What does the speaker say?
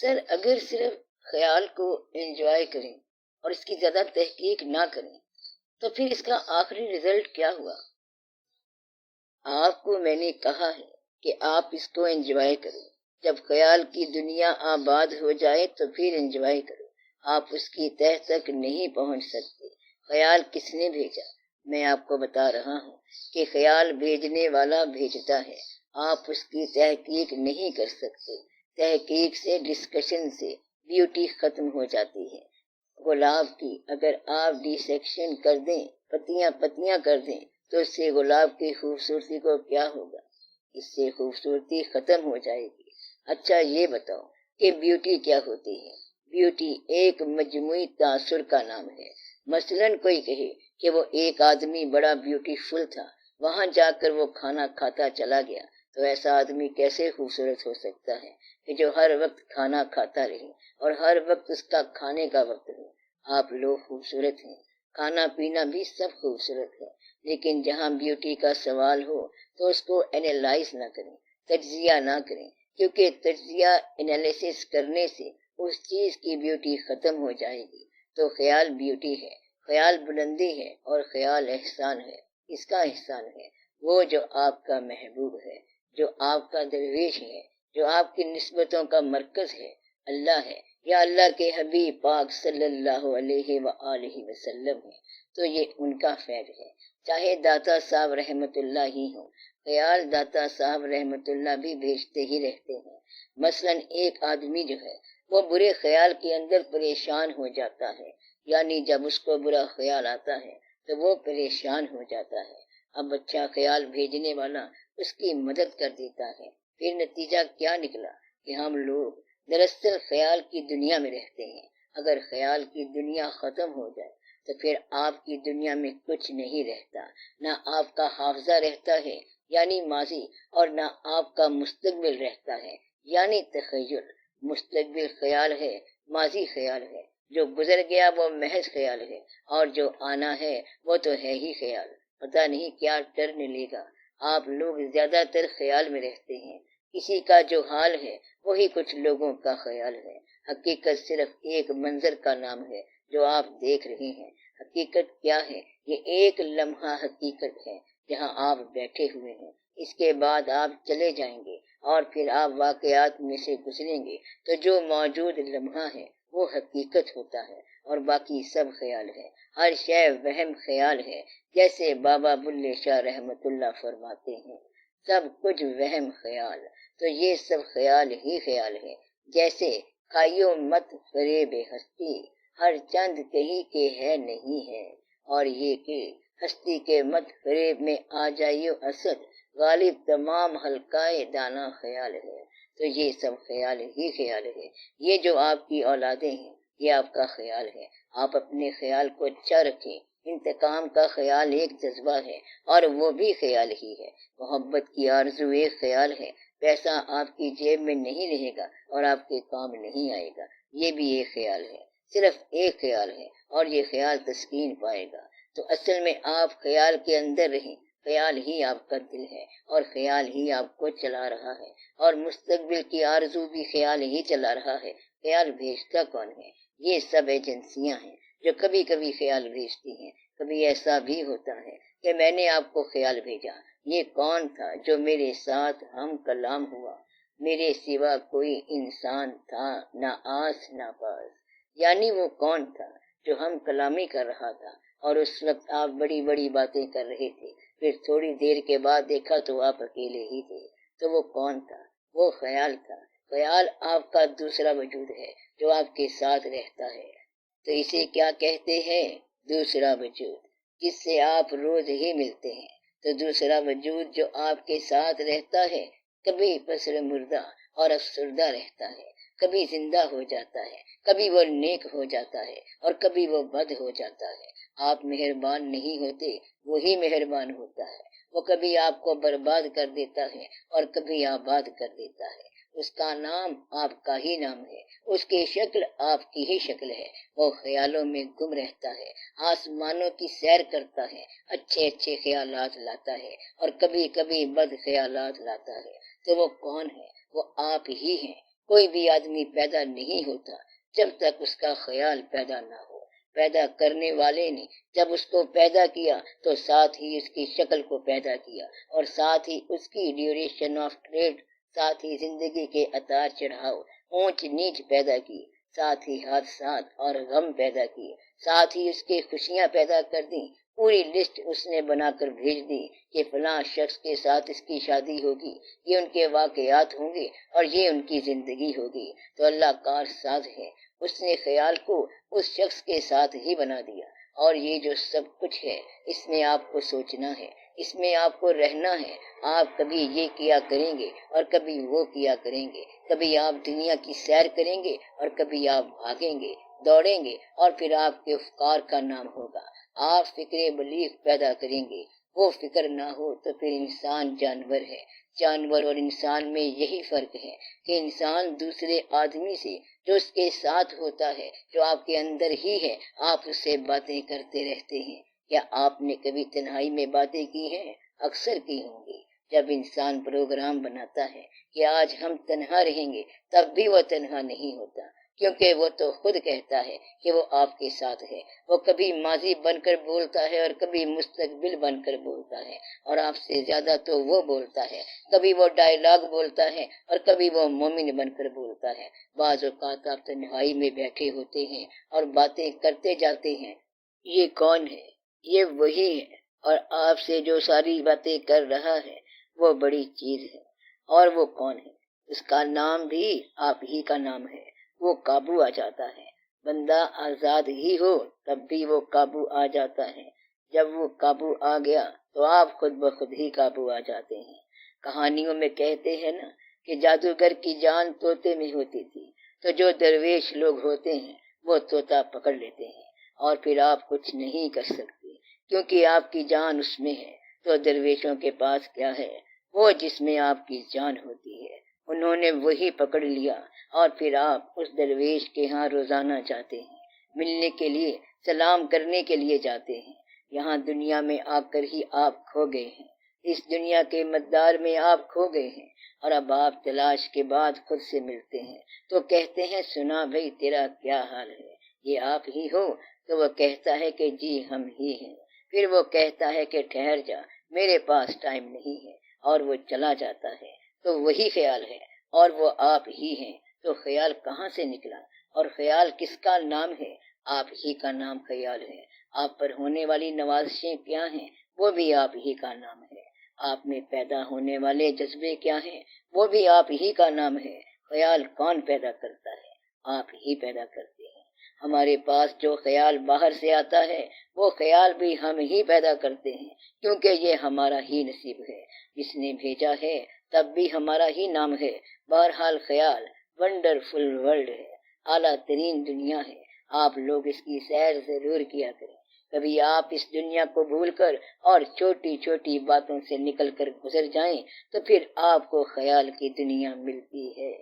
سر اگر صرف خیال کو انجوائے کریں اور اس کی زیادہ تحقیق نہ کریں تو پھر اس کا آخری رزلٹ کیا ہوا؟ آپ کو میں نے کہا ہے کہ آپ اس کو انجوائے کریں۔ جب خیال کی دنیا آباد ہو جائے تو پھر انجوائے کرو۔ آپ اس کی تہ تک نہیں پہنچ سکتے۔ خیال کس نے بھیجا؟ میں آپ کو بتا رہا ہوں کہ خیال بھیجنے والا بھیجتا ہے۔ آپ اس کی تحقیق نہیں کر سکتے۔ تحقیق سے، ڈسکشن سے بیوٹی ختم ہو جاتی ہے۔ گلاب کی اگر آپ ڈی سیکشن کر دیں، پتیاں پتیاں کر دیں، تو اس سے گلاب کی خوبصورتی کو کیا ہوگا؟ اس سے خوبصورتی ختم ہو جائے گی۔ اچھا یہ بتاؤ کہ بیوٹی کیا ہوتی ہے؟ بیوٹی ایک مجموعی تاثر کا نام ہے۔ مثلاً کوئی کہے کہ وہ ایک آدمی بڑا بیوٹیفل تھا، وہاں جا کر وہ کھانا کھاتا چلا گیا، تو ایسا آدمی کیسے خوبصورت ہو سکتا ہے کہ جو ہر وقت کھانا کھاتا رہے اور ہر وقت اس کا کھانے کا وقت ہو؟ آپ لوگ خوبصورت ہیں، کھانا پینا بھی سب خوبصورت ہے، لیکن جہاں بیوٹی کا سوال ہو تو اس کو اینالائز نہ کریں، تجزیہ نہ کریں، کیونکہ تجزیہ انالیسس کرنے سے اس چیز کی بیوٹی ختم ہو جائے گی۔ تو خیال بیوٹی ہے، خیال بلندی ہے، اور خیال احسان ہے۔ اس کا احسان ہے وہ جو آپ کا محبوب ہے، جو آپ کا درویش ہے، جو آپ کی نسبتوں کا مرکز ہے، اللہ ہے یا اللہ کے حبیب پاک صلی اللہ علیہ وآلہ وسلم ہے، تو یہ ان کا فیض ہے۔ چاہے داتا صاحب رحمت اللہ ہی ہوں، خیال داتا صاحب رحمت اللہ بھی بھیجتے ہی رہتے ہیں۔ مثلاً ایک آدمی جو ہے وہ برے خیال کے اندر پریشان ہو جاتا ہے، یعنی جب اس کو برا خیال آتا ہے تو وہ پریشان ہو جاتا ہے۔ اب اچھا خیال بھیجنے والا اس کی مدد کر دیتا ہے۔ پھر نتیجہ کیا نکلا کہ ہم لوگ دراصل خیال کی دنیا میں رہتے ہیں۔ اگر خیال کی دنیا ختم ہو جائے تو پھر آپ کی دنیا میں کچھ نہیں رہتا، نہ آپ کا حافظہ رہتا ہے یعنی ماضی، اور نہ آپ کا مستقبل رہتا ہے یعنی تخیل۔ مستقبل خیال ہے، ماضی خیال ہے، جو گزر گیا وہ محض خیال ہے، اور جو آنا ہے وہ تو ہے ہی خیال۔ پتہ نہیں کیا ٹرن لے گا۔ آپ لوگ زیادہ تر خیال میں رہتے ہیں۔ کسی کا جو حال ہے وہی کچھ لوگوں کا خیال ہے۔ حقیقت صرف ایک منظر کا نام ہے جو آپ دیکھ رہے ہیں۔ حقیقت کیا ہے؟ یہ ایک لمحہ حقیقت ہے جہاں آپ بیٹھے ہوئے ہیں۔ اس کے بعد آپ چلے جائیں گے اور پھر آپ واقعات میں سے گزریں گے، تو جو موجود لمحہ ہے وہ حقیقت ہوتا ہے اور باقی سب خیال ہے۔ ہر شے وہم خیال ہے، جیسے بابا بلے شاہ رحمت اللہ فرماتے ہیں، سب کچھ وہم خیال۔ تو یہ سب خیال ہی خیال ہے۔ جیسے کھائیو مت فریب ہستی، ہر چند کہیں کے ہے نہیں ہے، اور یہ کہ ہستی کے مت فریب میں آ جائیو اسد، غالب تمام حلقائے دانا خیال ہے۔ تو یہ سب خیال ہی خیال ہے۔ یہ جو آپ کی اولادیں ہیں یہ آپ کا خیال ہے۔ آپ اپنے خیال کو اچھا رکھیں۔ انتقام کا خیال ایک جذبہ ہے اور وہ بھی خیال ہی ہے۔ محبت کی آرزو ایک خیال ہے۔ پیسہ آپ کی جیب میں نہیں رہے گا اور آپ کے کام نہیں آئے گا، یہ بھی ایک خیال ہے۔ صرف ایک خیال ہے اور یہ خیال تسکین پائے گا۔ تو اصل میں آپ خیال کے اندر رہیں، خیال ہی آپ کا دل ہے اور خیال ہی آپ کو چلا رہا ہے، اور مستقبل کی آرزو بھی خیال ہی چلا رہا ہے۔ خیال بھیجتا کون ہے؟ یہ سب ایجنسیاں ہیں جو کبھی کبھی خیال بھیجتی ہیں۔ کبھی ایسا بھی ہوتا ہے کہ میں نے آپ کو خیال بھیجا، یہ کون تھا جو میرے ساتھ ہم کلام ہوا؟ میرے سوا کوئی انسان تھا نہ آس نہ پاس، یعنی وہ کون تھا جو ہم کلامی کر رہا تھا اور اس وقت آپ بڑی بڑی باتیں کر رہے تھے، پھر تھوڑی دیر کے بعد دیکھا تو آپ اکیلے ہی تھے۔ تو وہ کون تھا؟ وہ خیال تھا۔ خیال آپ کا دوسرا وجود ہے جو آپ کے ساتھ رہتا ہے۔ تو اسے کیا کہتے ہیں؟ دوسرا وجود، جس سے آپ روز ہی ملتے ہیں۔ تو دوسرا وجود جو آپ کے ساتھ رہتا ہے کبھی پسر مردہ اور افسردہ رہتا ہے، کبھی زندہ ہو جاتا ہے، کبھی وہ نیک ہو جاتا ہے اور کبھی وہ بد ہو جاتا ہے۔ آپ مہربان نہیں ہوتے، وہی مہربان ہوتا ہے۔ وہ کبھی آپ کو برباد کر دیتا ہے اور کبھی آباد کر دیتا ہے۔ اس کا نام آپ کا ہی نام ہے، اس کی شکل آپ کی ہی شکل ہے۔ وہ خیالوں میں گم رہتا ہے، آسمانوں کی سیر کرتا ہے، اچھے اچھے خیالات لاتا ہے اور کبھی کبھی بد خیالات لاتا ہے۔ تو وہ کون ہے؟ وہ آپ ہی ہیں۔ کوئی بھی آدمی پیدا نہیں ہوتا جب تک اس کا خیال پیدا نہ ہو۔ پیدا کرنے والے نے جب اس کو پیدا کیا تو ساتھ ہی اس کی شکل کو پیدا کیا، اور ساتھ ہی اس کی ڈیوریشن آف ٹریڈ، ساتھ ہی زندگی کے اتار چڑھاؤ، اونچ نیچ پیدا کی، ساتھ ہی حادثات اور غم پیدا کیے، ساتھ ہی اس کی خوشیاں پیدا کر دیں۔ پوری لسٹ اس نے بنا کر بھیج دی کہ فلاں شخص کے ساتھ اس کی شادی ہوگی، یہ ان کے واقعات ہوں گے اور یہ ان کی زندگی ہوگی۔ تو اللہ کار ساز ہے، اس نے خیال کو اس شخص کے ساتھ ہی بنا دیا، اور یہ جو سب کچھ ہے اس میں آپ کو سوچنا ہے، اس میں آپ کو رہنا ہے۔ آپ کبھی یہ کیا کریں گے اور کبھی وہ کیا کریں گے، کبھی آپ دنیا کی سیر کریں گے اور کبھی آپ بھاگیں گے، دوڑیں گے، اور پھر آپ کے افکار کا نام ہوگا۔ آپ فکر بلیغ پیدا کریں گے، وہ فکر نہ ہو تو پھر انسان جانور ہے۔ جانور اور انسان میں یہی فرق ہے کہ انسان دوسرے آدمی سے جو اس کے ساتھ ہوتا ہے، جو آپ کے اندر ہی ہے، آپ اس سے باتیں کرتے رہتے ہیں۔ کیا آپ نے کبھی تنہائی میں باتیں کی ہیں؟ اکثر کی ہوں گی۔ جب انسان پروگرام بناتا ہے کہ آج ہم تنہا رہیں گے، تب بھی وہ تنہا نہیں ہوتا، کیونکہ وہ تو خود کہتا ہے کہ وہ آپ کے ساتھ ہے۔ وہ کبھی ماضی بن کر بولتا ہے اور کبھی مستقبل بن کر بولتا ہے، اور آپ سے زیادہ تو وہ بولتا ہے۔ کبھی وہ ڈائیلاگ بولتا ہے اور کبھی وہ مومن بن کر بولتا ہے۔ بعض اوقات آپ تنہائی میں بیٹھے ہوتے ہیں اور باتیں کرتے جاتے ہیں، یہ کون ہے؟ یہ وہی ہے، اور آپ سے جو ساری باتیں کر رہا ہے وہ بڑی چیز ہے۔ اور وہ کون ہے؟ اس کا نام بھی آپ ہی کا نام ہے۔ وہ قابو آ جاتا ہے۔ بندہ آزاد ہی ہو تب بھی وہ قابو آ جاتا ہے۔ جب وہ قابو آ گیا تو آپ خود بخود ہی قابو آ جاتے ہیں۔ کہانیوں میں کہتے ہیں نا کہ جادوگر کی جان طوطے میں ہوتی تھی، تو جو درویش لوگ ہوتے ہیں وہ طوطا پکڑ لیتے ہیں، اور پھر آپ کچھ نہیں کر سکتے، کیونکہ آپ کی جان اس میں ہے۔ تو درویشوں کے پاس کیا ہے؟ وہ جس میں آپ کی جان ہوتی ہے، انہوں نے وہی پکڑ لیا، اور پھر آپ اس درویش کے ہاں روزانہ جاتے ہیں، ملنے کے لیے، سلام کرنے کے لیے جاتے ہیں۔ یہاں دنیا میں آ کر ہی آپ کھو گئے ہیں، اس دنیا کے مدار میں آپ کھو گئے ہیں، اور اب آپ تلاش کے بعد خود سے ملتے ہیں تو کہتے ہیں سنا بھائی تیرا کیا حال ہے، یہ آپ ہی ہو؟ تو وہ کہتا ہے کہ جی ہم ہی ہیں۔ پھر وہ کہتا ہے کہ ٹھہر جا، میرے پاس ٹائم نہیں ہے، اور وہ چلا جاتا ہے۔ تو وہی خیال ہے اور وہ آپ ہی ہیں۔ تو خیال کہاں سے نکلا؟ اور خیال کس کا نام ہے؟ آپ ہی کا نام خیال ہے۔ آپ پر ہونے والی نوازشیں کیا ہیں؟ وہ بھی آپ ہی کا نام ہے۔ آپ میں پیدا ہونے والے جذبے کیا ہیں؟ وہ بھی آپ ہی کا نام ہے۔ خیال کون پیدا کرتا ہے؟ آپ ہی پیدا کرتے ہیں۔ ہمارے پاس جو خیال باہر سے آتا ہے وہ خیال بھی ہم ہی پیدا کرتے ہیں، کیونکہ یہ ہمارا ہی نصیب ہے۔ جس نے بھیجا ہے تب بھی ہمارا ہی نام ہے۔ بہرحال خیال ونڈرفل ورلڈ ہے، اعلیٰ ترین دنیا ہے۔ آپ لوگ اس کی سیر ضرور کیا کریں۔ کبھی آپ اس دنیا کو بھول کر اور چھوٹی چھوٹی باتوں سے نکل کر گزر جائیں تو پھر آپ کو خیال کی دنیا ملتی ہے۔